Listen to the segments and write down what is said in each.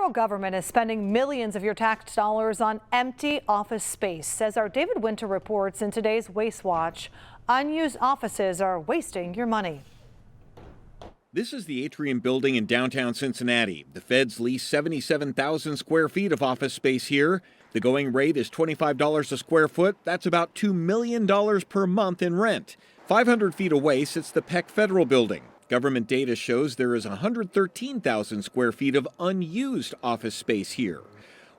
federal government is spending millions of your tax dollars on empty office space. As our David Winter reports in today's Waste Watch, unused offices are wasting your money. This is the Atrium building in downtown Cincinnati. The feds lease 77,000 square feet of office space here. The going rate is $25 a square foot. That's about $2 million per month in rent. 500 feet away sits the Peck Federal Building. Government data shows there is 113,000 square feet of unused office space here.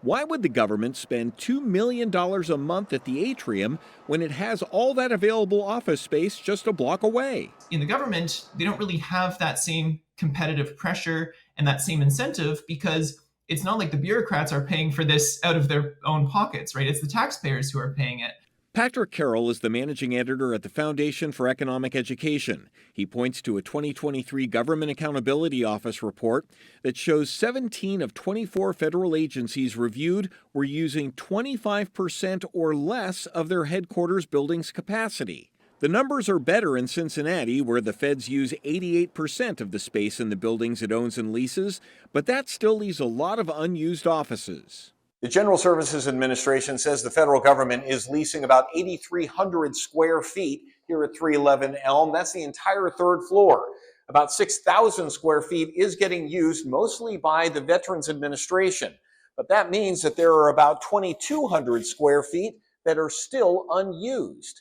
Why would the government spend $2 million a month at the Atrium when it has all that available office space just a block away? In the government, they don't really have that same competitive pressure and that same incentive because it's not like the bureaucrats are paying for this out of their own pockets, right? It's the taxpayers who are paying it. Patrick Carroll is the managing editor at the Foundation for Economic Education. He points to a 2023 Government Accountability Office report that shows 17 of 24 federal agencies reviewed were using 25% or less of their headquarters building's capacity. The numbers are better in Cincinnati, where the feds use 88% of the space in the buildings it owns and leases, but that still leaves a lot of unused offices. The General Services Administration says the federal government is leasing about 8,300 square feet here at 311 Elm. That's the entire third floor. About 6,000 square feet is getting used mostly by the Veterans Administration. But that means that there are about 2,200 square feet that are still unused.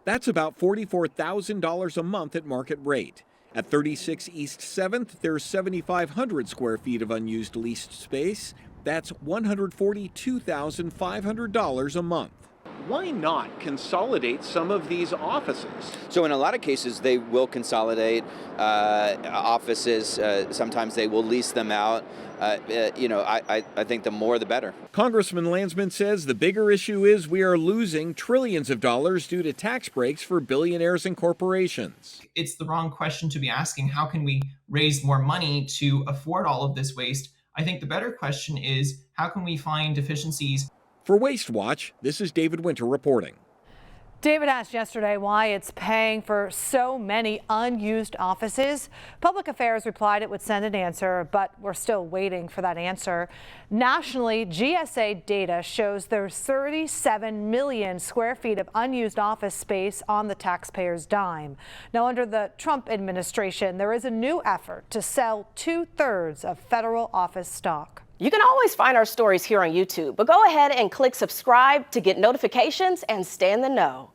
That's about $44,000 a month at market rate. At 36 East 7th, there's 7,500 square feet of unused leased space. That's $142,500 a month. Why not consolidate some of these offices? So in a lot of cases, they will consolidate offices. Sometimes they will lease them out. I think the more the better. Congressman Landsman says the bigger issue is we are losing trillions of dollars due to tax breaks for billionaires and corporations. It's the wrong question to be asking. How can we raise more money to afford all of this waste? I think the better question is, how can we find efficiencies? For Waste Watch, this is David Winter reporting. David asked yesterday why it's paying for so many unused offices. Public Affairs replied it would send an answer, but we're still waiting for that answer. Nationally, GSA data shows there's 37 million square feet of unused office space on the taxpayer's dime. Now, under the Trump administration, there is a new effort to sell 2/3 of federal office stock. You can always find our stories here on YouTube, but go ahead and click subscribe to get notifications and stay in the know.